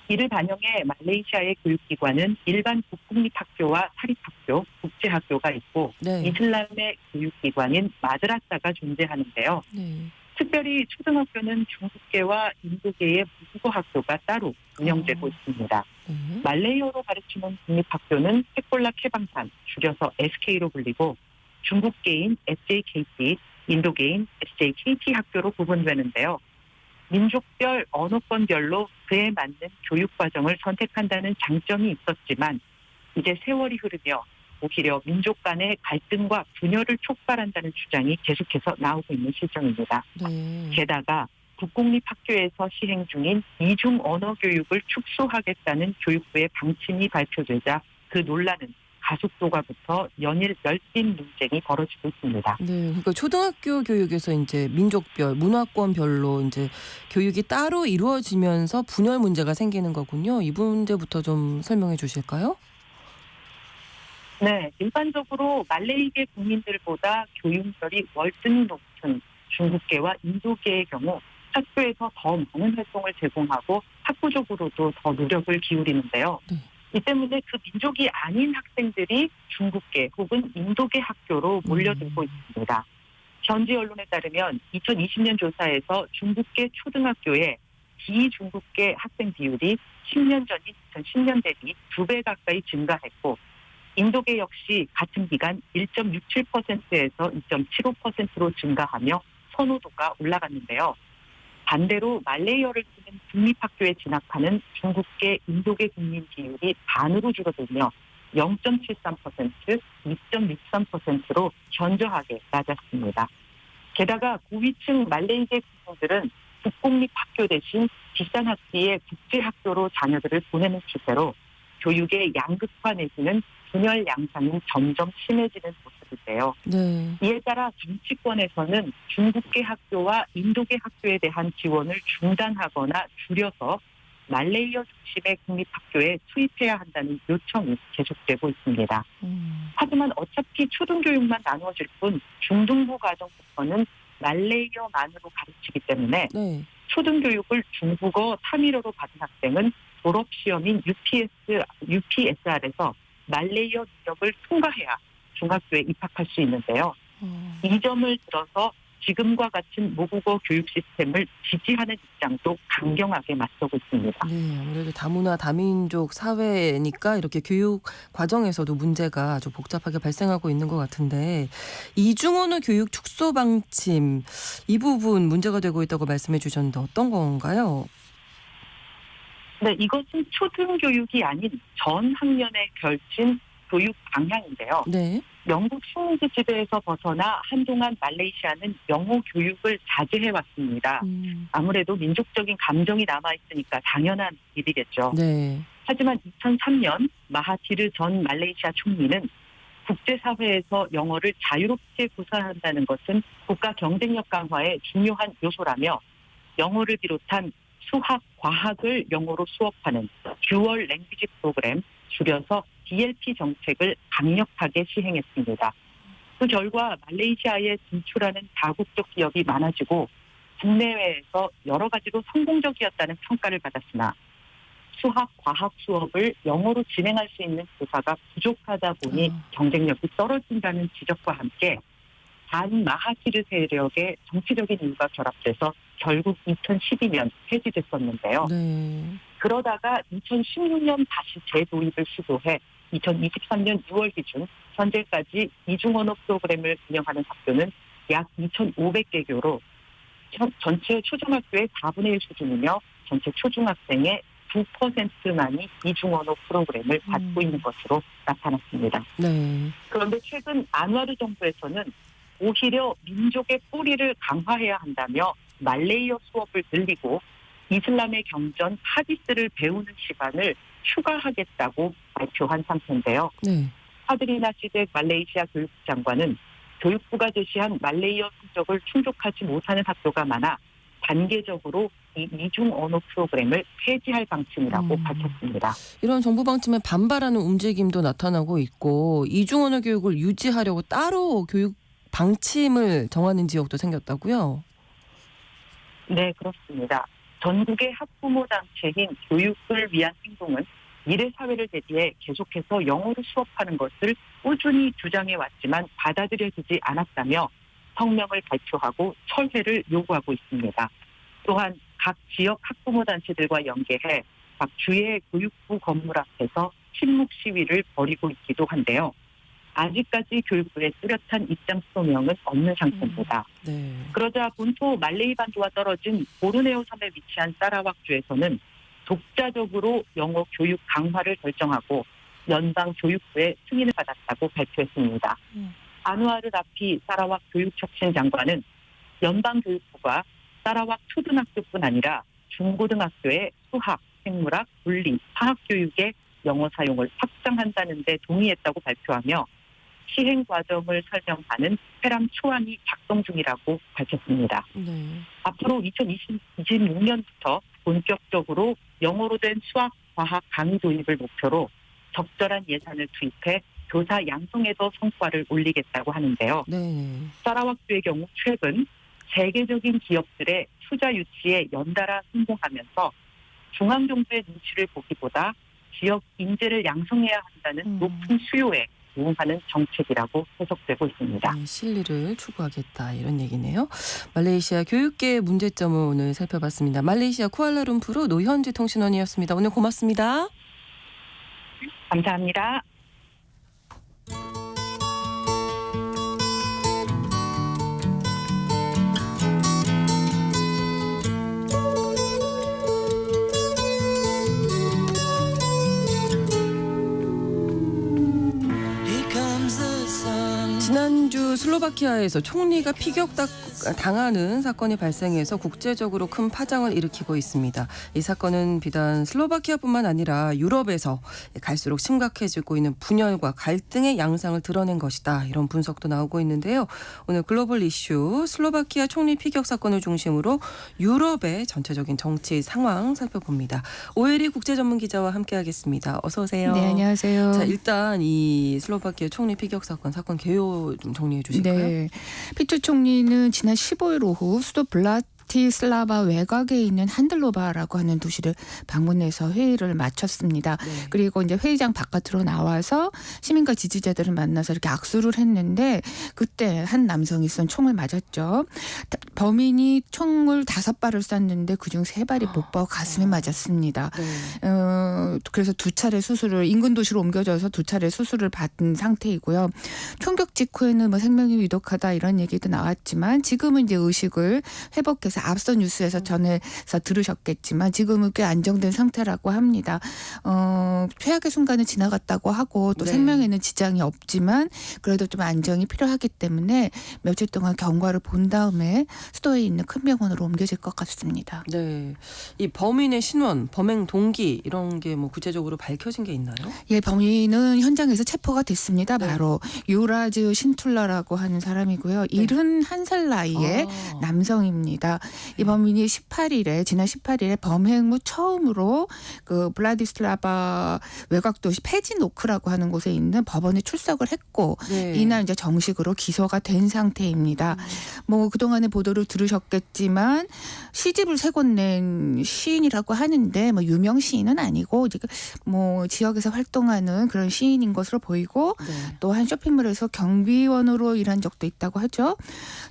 이를 반영해 말레이시아의 교육기관은 일반 국공립학교와 사립학교, 국제학교가 있고 네. 이슬람의 교육기관인 마드라사가 존재하는데요. 네. 특별히 초등학교는 중국계와 인도계의 모국어 학교가 따로 운영되고 있습니다. 네. 말레이어로 가르치는 국립학교는 세콜라 케방산, 줄여서 SK로 불리고 중국계인 SJKT, 인도계인 SJKT 학교로 구분되는데요. 민족별, 언어권별로 그에 맞는 교육과정을 선택한다는 장점이 있었지만 이제 세월이 흐르며 오히려 민족 간의 갈등과 분열을 촉발한다는 주장이 계속해서 나오고 있는 실정입니다. 네. 게다가 국공립학교에서 시행 중인 이중 언어 교육을 축소하겠다는 교육부의 방침이 발표되자 그 논란은 가속도가 붙어 연일 열띤 논쟁이 벌어지고 있습니다. 네, 그러니까 초등학교 교육에서 이제 민족별, 문화권별로 이제 교육이 따로 이루어지면서 분열 문제가 생기는 거군요. 이 문제부터 좀 설명해 주실까요? 네, 일반적으로 말레이계 국민들보다 교육열이 월등히 높은 같은 중국계와 인도계의 경우 학교에서 더 많은 활동을 제공하고 학구적으로도 더 노력을 기울이는데요. 네. 이 때문에 그 민족이 아닌 학생들이 중국계 혹은 인도계 학교로 몰려들고 있습니다. 현지 언론에 따르면 2020년 조사에서 중국계 초등학교의 비중국계 학생 비율이 10년 전인 2010년 대비 2배 가까이 증가했고 인도계 역시 같은 기간 1.67%에서 2.75%로 증가하며 선호도가 올라갔는데요. 반대로 말레이어를 쓰는 국립학교에 진학하는 중국계, 인도계 국민 비율이 반으로 줄어들며 0.73%, 2.63%로 견조하게 낮았습니다. 게다가 고위층 말레이계 국민들은 국공립학교 대신 비싼 학비의 국제학교로 자녀들을 보내는 추세로 교육의 양극화 내지는 분열 양상이 점점 심해지는 모습인데요. 네. 이에 따라 정치권에서는 중국계 학교와 인도계 학교에 대한 지원을 중단하거나 줄여서 말레이어 중심의 국립학교에 투입해야 한다는 요청이 계속되고 있습니다. 하지만 어차피 초등교육만 나누어질 뿐 중등부 과정부터는 말레이어만으로 가르치기 때문에 네. 초등교육을 중국어 3일어로 받은 학생은 졸업시험인 UPSR에서 말레이어 능력을 통과해야 중학교에 입학할 수 있는데요. 이 점을 들어서 지금과 같은 모국어 교육 시스템을 지지하는 입장도 강경하게 맞서고 있습니다. 네, 아무래도 다문화 다민족 사회니까 이렇게 교육 과정에서도 문제가 아주 복잡하게 발생하고 있는 것 같은데 이중언어 교육 축소 방침 이 부분 문제가 되고 있다고 말씀해 주셨는데 어떤 건가요? 네, 이것은 초등교육이 아닌 전 학년에 걸친 교육 방향인데요. 네. 영국 식민지 지배에서 벗어나 한동안 말레이시아는 영어 교육을 자제해왔습니다. 아무래도 민족적인 감정이 남아있으니까 당연한 일이겠죠. 네. 하지만 2003년 마하티르 전 말레이시아 총리는 국제사회에서 영어를 자유롭게 구사한다는 것은 국가 경쟁력 강화의 중요한 요소라며 영어를 비롯한 수학, 과학을 영어로 수업하는 듀얼 랭귀지 프로그램, 줄여서 DLP 정책을 강력하게 시행했습니다. 그 결과 말레이시아에 진출하는 다국적 기업이 많아지고 국내외에서 여러 가지로 성공적이었다는 평가를 받았으나 수학, 과학 수업을 영어로 진행할 수 있는 교사가 부족하다 보니 경쟁력이 떨어진다는 지적과 함께 반마하티르 세력의 정치적인 이유가 결합돼서 결국 2012년 폐지됐었는데요. 네. 그러다가 2016년 다시 재도입을 시도해 2023년 6월 기준 현재까지 이중언어 프로그램을 운영하는 학교는 약 2,500개교로 전체 초중학교의 4분의 1 수준이며 전체 초중학생의 9%만이 이중언어 프로그램을 받고 있는 것으로 나타났습니다. 네. 그런데 최근 안와르 정부에서는 오히려 민족의 뿌리를 강화해야 한다며 말레이어 수업을 늘리고 이슬람의 경전 하디스를 배우는 시간을 추가하겠다고 발표한 상태인데요. 네. 하드리나 시덱 말레이시아 교육부 장관은 교육부가 제시한 말레이어 성적을 충족하지 못하는 학교가 많아 단계적으로 이 이중 언어 프로그램을 폐지할 방침이라고 밝혔습니다. 이런 정부 방침에 반발하는 움직임도 나타나고 있고 이중언어 교육을 유지하려고 따로 교육 방침을 정하는 지역도 생겼다고요? 네, 그렇습니다. 전국의 학부모 단체인 교육을 위한 행동은 미래 사회를 대비해 계속해서 영어로 수업하는 것을 꾸준히 주장해 왔지만 받아들여지지 않았다며 성명을 발표하고 철회를 요구하고 있습니다. 또한 각 지역 학부모 단체들과 연계해 각 주의 교육부 건물 앞에서 침묵 시위를 벌이고 있기도 한데요. 아직까지 교육부의 뚜렷한 입장 소명은 없는 상태입니다. 네. 그러자 본토 말레이 반도와 떨어진 보르네오 섬에 위치한 사라왁주에서는 독자적으로 영어 교육 강화를 결정하고 연방 교육부의 승인을 받았다고 발표했습니다. 아누아르 라피 사라왁 교육혁신 장관은 연방 교육부가 사라왁 초등학교뿐 아니라 중고등학교의 수학, 생물학, 물리, 화학 교육의 영어 사용을 확장한다는 데 동의했다고 발표하며 시행 과정을 설명하는 페람 초안이 작성 중이라고 밝혔습니다. 네. 앞으로 2026년부터 본격적으로 영어로 된 수학, 과학 강의 도입을 목표로 적절한 예산을 투입해 교사 양성에도 성과를 올리겠다고 하는데요. 네. 사라왁주의 경우 최근 세계적인 기업들의 투자 유치에 연달아 성공하면서 중앙정부의 눈치를 보기보다 지역 인재를 양성해야 한다는 높은 수요에 부응하는 정책이라고 해석되고 있습니다. 실리를 추구하겠다 이런 얘기네요. 말레이시아 교육계의 문제점을 오늘 살펴봤습니다. 말레이시아 쿠알라룸푸르 노현지 통신원이었습니다. 오늘 고맙습니다. 감사합니다. 지난주 슬로바키아에서 총리가 피격당하는 사건이 발생해서 국제적으로 큰 파장을 일으키고 있습니다. 이 사건은 비단 슬로바키아뿐만 아니라 유럽에서 갈수록 심각해지고 있는 분열과 갈등의 양상을 드러낸 것이다. 이런 분석도 나오고 있는데요. 오늘 글로벌 이슈 슬로바키아 총리 피격 사건을 중심으로 유럽의 전체적인 정치 상황 살펴봅니다. 오혜리 국제전문기자와 함께하겠습니다. 어서 오세요. 네, 안녕하세요. 자, 일단 이 슬로바키아 총리 피격 사건 개요 좀 정리해 주실까요? 네. 피초 총리는 지난 15일 오후 수도 브라티슬라바 외곽에 있는 한들로바라고 하는 도시를 방문해서 회의를 마쳤습니다. 네. 그리고 이제 회의장 바깥으로 나와서 시민과 지지자들을 만나서 이렇게 악수를 했는데 그때 한 남성이 쏜 총을 맞았죠. 범인이 총을 5발을 쐈는데 그중 3발이 목과 가슴에 맞았습니다. 네. 그래서 2차례 수술을 인근 도시로 옮겨져서 2차례 수술을 받은 상태이고요. 총격 직후에는 뭐 생명이 위독하다 이런 얘기도 나왔지만 지금은 이제 의식을 회복해서 앞서 뉴스에서 전해서 들으셨겠지만 지금은 꽤 안정된 상태라고 합니다. 최악의 순간은 지나갔다고 하고 또 네. 생명에는 지장이 없지만 그래도 좀 안정이 필요하기 때문에 며칠 동안 경과를 본 다음에 수도에 있는 큰 병원으로 옮겨질 것 같습니다. 네. 이 범인의 신원, 범행 동기 이런 게 뭐 구체적으로 밝혀진 게 있나요? 예, 범인은 현장에서 체포가 됐습니다. 네. 바로 유라즈 신툴라라고 하는 사람이고요. 71살 나이의 남성입니다. 이 범인이 지난 18일에 범행 후 처음으로 그 블라디슬라바 외곽 도시 페지노크라고 하는 곳에 있는 법원에 출석을 했고 네. 이날 이제 정식으로 기소가 된 상태입니다. 뭐 그동안의 보도를 들으셨겠지만 시집을 3권 낸 시인이라고 하는데 뭐 유명 시인은 아니고 뭐 지역에서 활동하는 그런 시인인 것으로 보이고 네. 또 한 쇼핑몰에서 경비원으로 일한 적도 있다고 하죠.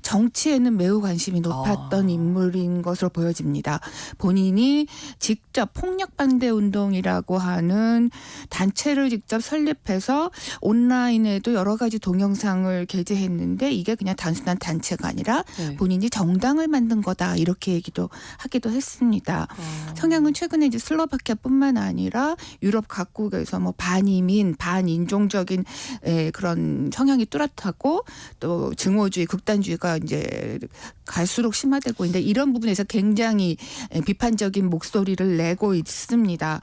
정치에는 매우 관심이 높았던 인물인 것으로 보여집니다. 본인이 직접 폭력반대 운동이라고 하는 단체를 직접 설립해서 온라인에도 여러 가지 동영상을 게재했는데 이게 그냥 단순한 단체가 아니라 네. 본인이 정당을 만든 거다 이렇게 하기도 했습니다. 성향은 최근에 이제 슬로바키아뿐만 아니라 유럽 각국에서 뭐 반이민, 반인종적인 그런 성향이 뚜렷하고 또 증오주의, 극단주의가 이제 갈수록 심화되고 있는데 이런 부분에서 굉장히 비판적인 목소리를 내고 있습니다.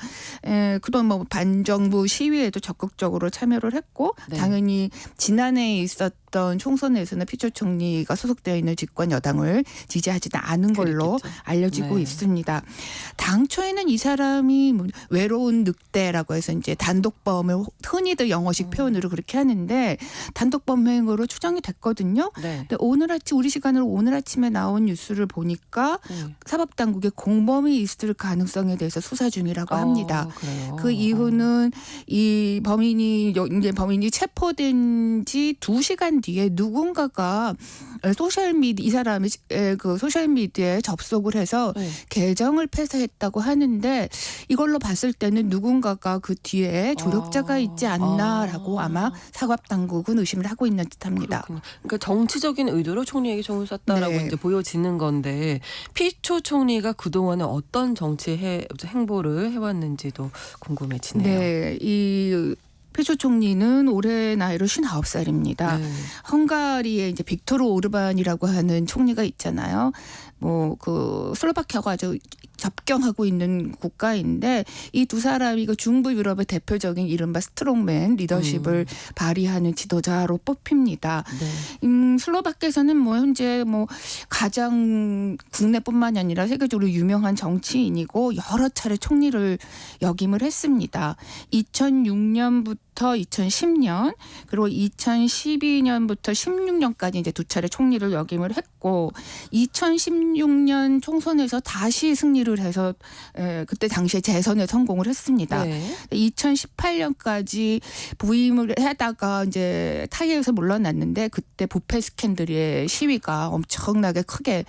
그동안 뭐 반정부 시위에도 적극적으로 참여를 했고 네. 당연히 지난해에 있었던 총선에서는 피초 총리가 소속되어 있는 집권 여당을 지지하지는 않은 걸로 그랬겠죠. 알려지고 네. 있습니다. 당초에는 이 사람이 외로운 늑대라고 해서 이제 단독범을 흔히들 영어식 표현으로 그렇게 하는데 단독범행으로 추정이 됐거든요. 네. 근데 우리 시간으로 오늘 아침에 나온 뉴스를 보니까 사법당국의 공범이 있을 가능성에 대해서 수사 중이라고 합니다. 그래요? 그 이유는 이 범인이 체포된 지 2시간 뒤에 누군가가 이 사람이 그 소셜미디어에 접속을 해서 네. 계정을 폐쇄했다고 하는데 이걸로 봤을 때는 누군가가 그 뒤에 조력자가 있지 않나라고 아마 사법당국은 의심을 하고 있는 듯합니다. 그렇군요. 그러니까 정치적인 의도로 총리에게 총을 쐈다라고 네. 이제 보여지는 건데 피초 총리가 그동안에 어떤 정치 행보를 해왔는지도 궁금해지네요. 네, 이 피초 총리는 올해 나이로 59살입니다. 네. 헝가리에 이제 빅토르 오르반이라고 하는 총리가 있잖아요. 뭐 그 슬로바키아가 아주 접경하고 있는 국가인데 이 두 사람이 그 중부 유럽의 대표적인 이른바 스트롱맨 리더십을 발휘하는 지도자로 뽑힙니다. 네. 슬로바키아에서는 뭐 현재 뭐 가장 국내뿐만이 아니라 세계적으로 유명한 정치인이고 여러 차례 총리를 역임을 했습니다. 2006년부터 2000년부터 2010년 그리고 2012년부터 16년까지 이제 두 차례 총리를 역임을 했고 2016년 총선에서 다시 승리를 해서 그때 당시에 재선에 성공을 했습니다. 네. 2018년까지 부임을 하다가 이제 타계에서 물러났는데 그때 부패 스캔들의 시위가 엄청나게 크게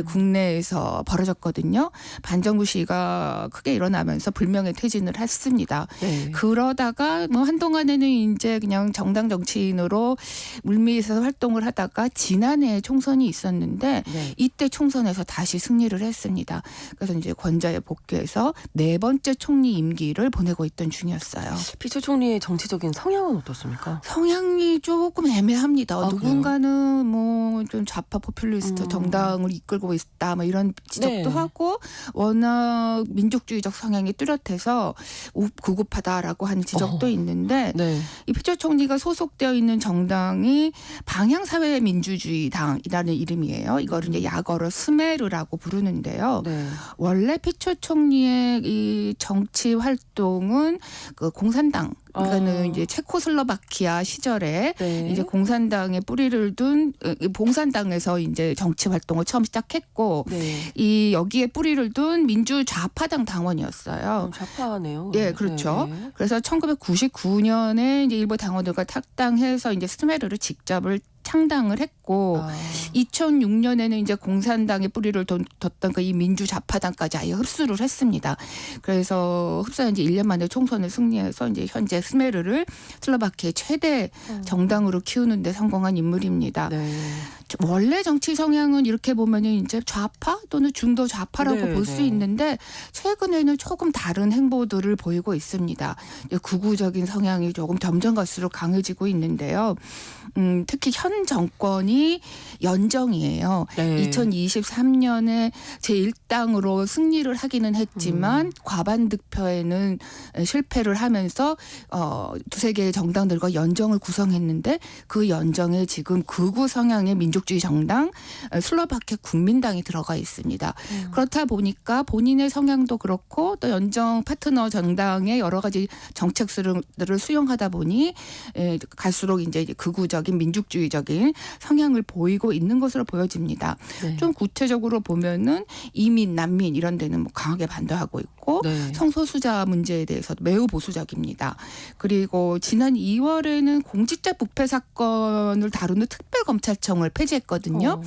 국내에서 벌어졌거든요. 반정부 시위가 크게 일어나면서 불명예 퇴진을 했습니다. 네. 그러다가 뭐 한동안에는 이제 그냥 정당 정치인으로 물밑에서 활동을 하다가 지난해 총선이 있었는데 네. 이때 총선에서 다시 승리를 했습니다. 그래서 이제 권좌에 복귀해서 네 번째 총리 임기를 보내고 있던 중이었어요. 피처 총리의 정치적인 성향은 어떻습니까? 성향이 조금 애매합니다. 아, 누군가는 뭐 좀 좌파 포퓰리스트 정당을 이끌고 있다 뭐 이런 지적도 네. 하고 워낙 민족주의적 성향이 뚜렷해서 구급하다라고 하는 지적도 있는데 네. 이 피처 총리가 소속되어 있는 정당이 방향사회민주주의당이라는 이름이에요. 이거를 이제 약어로 스메르라고 부르는데요. 네. 원래 피처 총리의 이 정치 활동은 그 공산당 그러니까는 이제 체코슬로바키아 시절에 네. 이제 공산당에 뿌리를 둔 공산당에서 이제 정치 활동을 처음 시작했고 네. 이 여기에 뿌리를 둔 민주 좌파당 당원이었어요. 좌파네요. 예, 그렇죠. 네. 그래서 1999년에 이제 일부 당원들과 탁당해서 이제 스메르를 직접을 창당을 했고 아. 2006년에는 이제 공산당의 뿌리를 뒀던 그 이 민주 좌파당까지 아예 흡수를 했습니다. 그래서 흡수한 지 1년 만에 총선을 승리해서 이제 현재 스메르를 슬로바키아의 최대 정당으로 키우는 데 성공한 인물입니다. 네. 원래 정치 성향은 이렇게 보면은 이제 좌파 또는 중도 좌파라고 네, 볼 수 네. 있는데 최근에는 조금 다른 행보들을 보이고 있습니다. 극우적인 성향이 조금 점점 갈수록 강해지고 있는데요. 특히 현 정권이 연정이에요. 네. 2023년에 제1당으로 승리를 하기는 했지만 과반 득표에는 실패를 하면서 두세 개의 정당들과 연정을 구성했는데 그 연정에 지금 극우 성향의 민족주의 정당 슬로바키아 국민당이 들어가 있습니다. 그렇다 보니까 본인의 성향도 그렇고 또 연정 파트너 정당의 여러 가지 정책들을 수용하다 보니 갈수록 이제 극우적인 민족주의적인 성향을 보이고 있는 것으로 보여집니다. 네. 좀 구체적으로 보면은 이민, 난민 이런 데는 뭐 강하게 반대하고 있고 네. 성소수자 문제에 대해서도 매우 보수적입니다. 그리고 지난 2월에는 공직자 부패 사건을 다루는 특별검찰청을 폐지했거든요.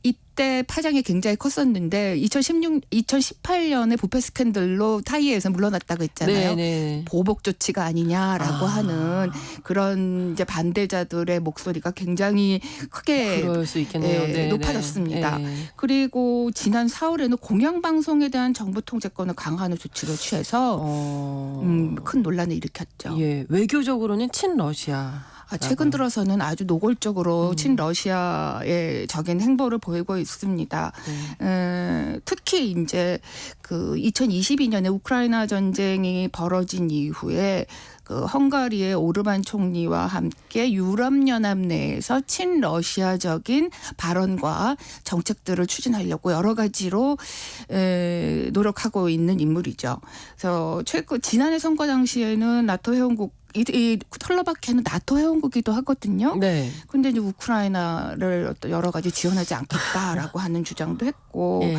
이때 파장이 굉장히 컸었는데 2018년에 부패 스캔들로 타이에서 물러났다고 했잖아요. 네. 보복 조치가 아니냐라고 하는 그런 이제 반대자들의 목소리가 굉장히 크게 그럴 수 있겠네요. 네, 높아졌습니다. 네. 그리고 지난 4월에는 공영방송에 대한 정부 통제권을 강화하는 조치를 취해서 큰 논란을 일으켰죠. 예, 외교적으로는 친러시아. 최근 들어서는 아주 노골적으로 친러시아의 적인 행보를 보이고 있습니다. 특히 이제 그 2022년에 우크라이나 전쟁이 벌어진 이후에 그 헝가리의 오르반 총리와 함께 유럽연합 내에서 친러시아적인 발언과 정책들을 추진하려고 여러 가지로 노력하고 있는 인물이죠. 그래서 지난해 선거 당시에는 나토 회원국 이 슬로바키아는 나토 회원국이기도 하거든요. 네. 근데 이제 우크라이나를 어떤 여러 가지 지원하지 않겠다라고 하는 주장도 했고 예.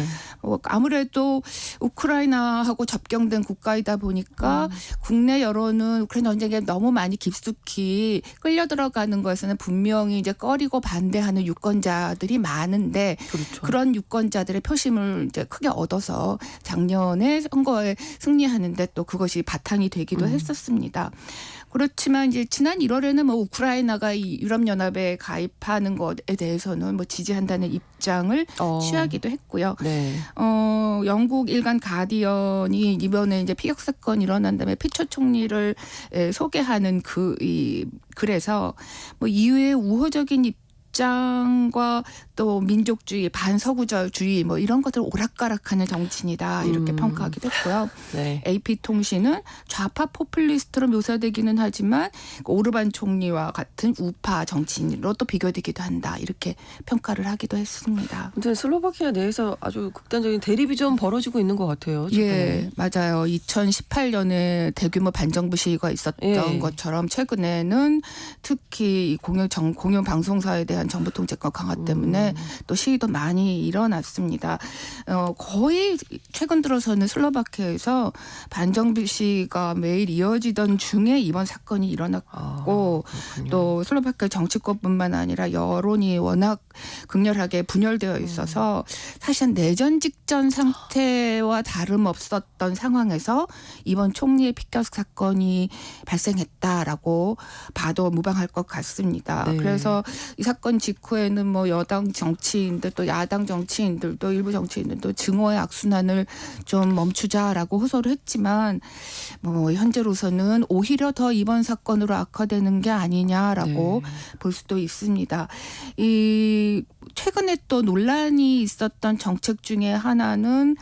아무래도 우크라이나하고 접경된 국가이다 보니까 국내 여론은 우크라이나 전쟁에 너무 많이 깊숙이 끌려 들어가는 것에는 분명히 이제 꺼리고 반대하는 유권자들이 많은데 그렇죠. 그런 유권자들의 표심을 이제 크게 얻어서 작년에 선거에 승리하는데 또 그것이 바탕이 되기도 했었습니다. 그렇지만 이제 지난 1월에는 뭐 우크라이나가 이 유럽연합에 가입하는 것에 대해서는 뭐 지지한다는 입장을 취하기도 했고요. 네. 영국 일간 가디언이 이번에 이제 피격 사건이 일어난 다음에 피처 총리를 소개하는 이 글에서 뭐 이후에 우호적인 입장과 또 민족주의, 반서구주의 뭐 이런 것들 오락가락하는 정치인이다 이렇게 평가하기도 했고요. 네. AP통신은 좌파 포퓰리스트로 묘사되기는 하지만 오르반 총리와 같은 우파 정치인으로 또 비교되기도 한다 이렇게 평가를 하기도 했습니다. 아무튼 슬로바키아 내에서 아주 극단적인 대립이 좀 벌어지고 있는 것 같아요. 예, 맞아요. 2018년에 대규모 반정부 시위가 있었던 것처럼 최근에는 특히 공영 방송사에 대한 정부 통제권 강화 때문에 또 시위도 많이 일어났습니다. 거의 최근 들어서는 슬로바키아에서 반정부 시위가 매일 이어지던 중에 이번 사건이 일어났고 또 슬로바키아 정치권뿐만 아니라 여론이 워낙 극렬하게 분열되어 있어서 사실은 내전 직전 상태와 다름없었던 상황에서 이번 총리의 피격 사건이 발생했다라고 봐도 무방할 것 같습니다. 네. 그래서 이 사건 직후에는 뭐 여당 정치인들 또 야당 정치인들도 일부 정치인들도 증오의 악순환을 좀 멈추자라고 호소를 했지만 뭐 현재로서는 오히려 더 이번 사건으로 악화되는 게 아니냐라고 볼 수도 있습니다. 이 최근에 또 논란이 있었던 정책 중에 하나는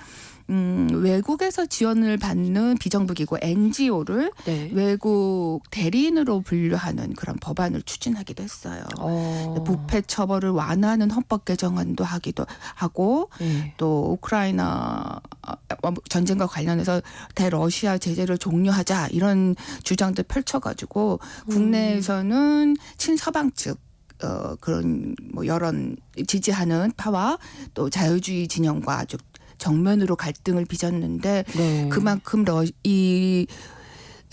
외국에서 지원을 받는 비정부기구 NGO를 외국 대리인으로 분류하는 그런 법안을 추진하기도 했어요. 부패 처벌을 완화하는 헌법 개정안도 하기도 하고 또 우크라이나 전쟁과 관련해서 대러시아 제재를 종료하자 이런 주장들 펼쳐가지고 국내에서는 친서방 측 그런 뭐 여론 지지하는 파와 또 자유주의 진영과 아주 정면으로 갈등을 빚었는데 그만큼 이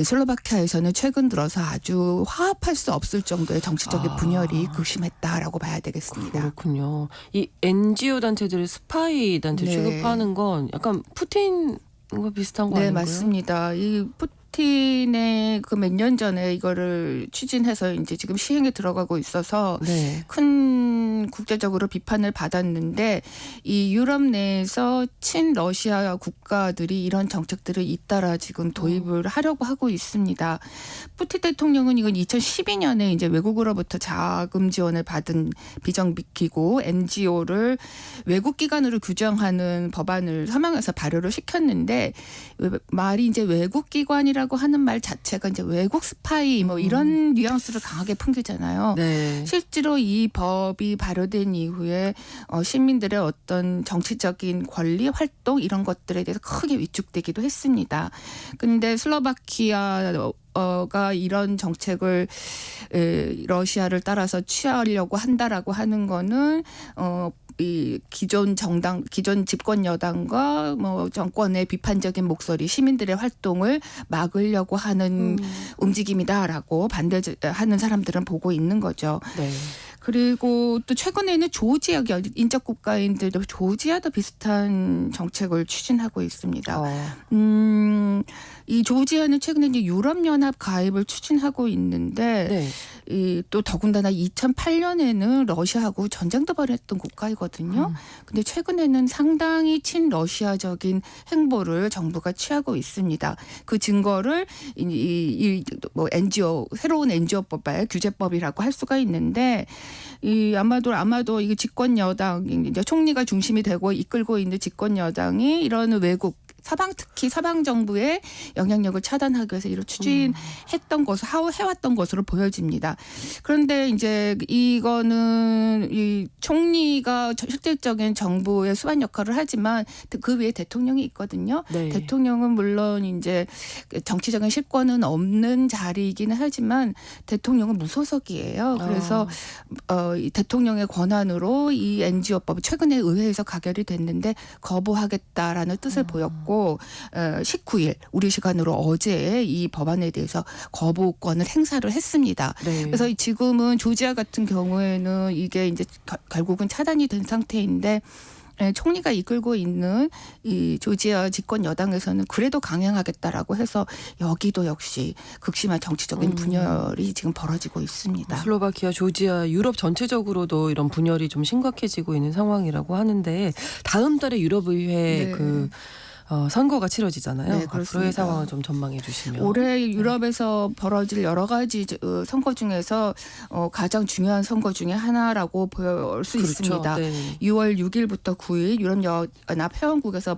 슬로바키아에서는 최근 들어서 아주 화합할 수 없을 정도의 정치적인 분열이 극심했다라고 봐야 되겠습니다. 그렇군요. 이 NGO 단체들을 스파이 단체 취급하는 건 약간 푸틴과 비슷한 거 아닌가요? 네, 맞습니다. 이 푸틴의 그 몇 년 전에 이거를 추진해서 이제 지금 시행에 들어가고 있어서 큰 국제적으로 비판을 받았는데 이 유럽 내에서 친러시아 국가들이 이런 정책들을 잇따라 지금 도입을 하려고 하고 있습니다. 푸틴 대통령은 이건 2012년에 이제 외국으로부터 자금 지원을 받은 비정기구 NGO를 외국 기관으로 규정하는 법안을 서명해서 발효를 시켰는데 말이 이제 외국 기관이라고 하는 말 자체가 이제 외국 스파이 뭐 이런 뉘앙스를 강하게 풍기잖아요. 실제로 이 법이 발효된 이후에 시민들의 어떤 정치적인 권리 활동 이런 것들에 대해서 크게 위축되기도 했습니다. 근데 슬로바키아가 이런 정책을 러시아를 따라서 취하려고 한다라고 하는 거는 이 기존 집권 여당과 뭐 정권의 비판적인 목소리, 시민들의 활동을 막으려고 하는 움직임이다라고 반대하는 사람들은 보고 있는 거죠. 그리고 또 최근에는 조지아 인접 국가인들도 조지아도 비슷한 정책을 추진하고 있습니다. 이 조지아는 최근에 이제 유럽연합 가입을 추진하고 있는데 또 더군다나 2008년에는 러시아하고 전쟁도 벌였던 국가이거든요. 근데 최근에는 상당히 친러시아적인 행보를 정부가 취하고 있습니다. 그 증거를 뭐 NGO 새로운 NGO법의 규제법이라고 할 수가 있는데 아마도 이게 집권 여당 이제 총리가 중심이 되고 이끌고 있는 집권 여당이 이런 외국 특히 서방 정부의 영향력을 차단하기 위해서 이를 추진했던 것을 해왔던 것으로 보여집니다. 그런데 이제 이거는 이 총리가 실질적인 정부의 수반 역할을 하지만 그 위에 대통령이 있거든요. 대통령은 물론 이제 정치적인 실권은 없는 자리이기는 하지만 대통령은 무소속이에요. 그래서 이 대통령의 권한으로 이 NGO법이 최근에 의회에서 가결이 됐는데 거부하겠다라는 뜻을 보였고 19일 우리 시간으로 어제 이 법안에 대해서 거부권을 행사를 했습니다. 그래서 지금은 조지아 같은 경우에는 이게 이제 결국은 차단이 된 상태인데 총리가 이끌고 있는 이 조지아 집권 여당에서는 그래도 강행하겠다라고 해서 여기도 역시 극심한 정치적인 분열이 지금 벌어지고 있습니다. 슬로바키아, 조지아, 유럽 전체적으로도 이런 분열이 좀 심각해지고 있는 상황이라고 하는데 다음 달에 유럽의회 선거가 치러지잖아요. 네, 그렇습니다. 앞으로의 상황을 좀 전망해 주시면. 올해 유럽에서 벌어질 여러 가지 선거 중에서 가장 중요한 선거 중에 하나라고 볼 수 그렇죠. 있습니다. 네. 6월 6일부터 9일 유럽연합 회원국에서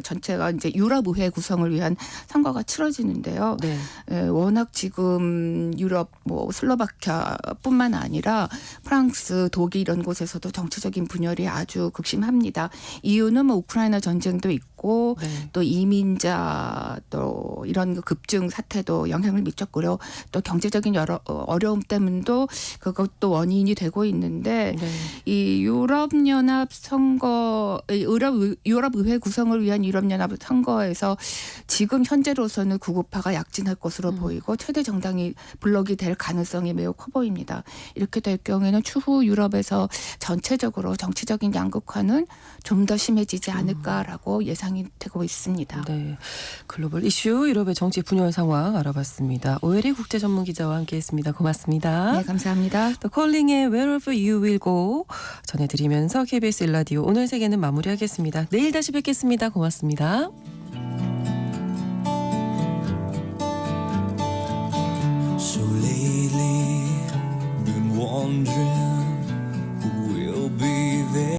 전체가 이제 유럽의회 구성을 위한 선거가 치러지는데요. 네. 워낙 지금 유럽 슬로바키아뿐만 아니라 프랑스, 독일 이런 곳에서도 정치적인 분열이 아주 극심합니다. 이유는 우크라이나 전쟁도 있고 네. 또 이민자 또 이런 급증 사태도 영향을 미쳤고요. 또 경제적인 여러 어려움 때문도 그것도 원인이 되고 있는데 네. 이 유럽연합 선거, 유럽의회 구성을 위한 유럽연합 선거에서 지금 현재로서는 구구파가 약진할 것으로 보이고 최대 정당이 블록이 될 가능성이 매우 커 보입니다. 이렇게 될 경우에는 추후 유럽에서 전체적으로 정치적인 양극화는 좀 더 심해지지 않을까라고 예상이 되고 있습니다. 네. 글로벌 이슈 유럽의 정치 분열 상황 알아봤습니다. 오혜리 국제 전문 기자와 함께했습니다. 고맙습니다. 네, 감사합니다. 또 컬링의 Wherever You Will Go 전해드리면서 KBS 1라디오 오늘 세계는 마무리하겠습니다. 내일 다시 뵙겠습니다. 고맙습니다.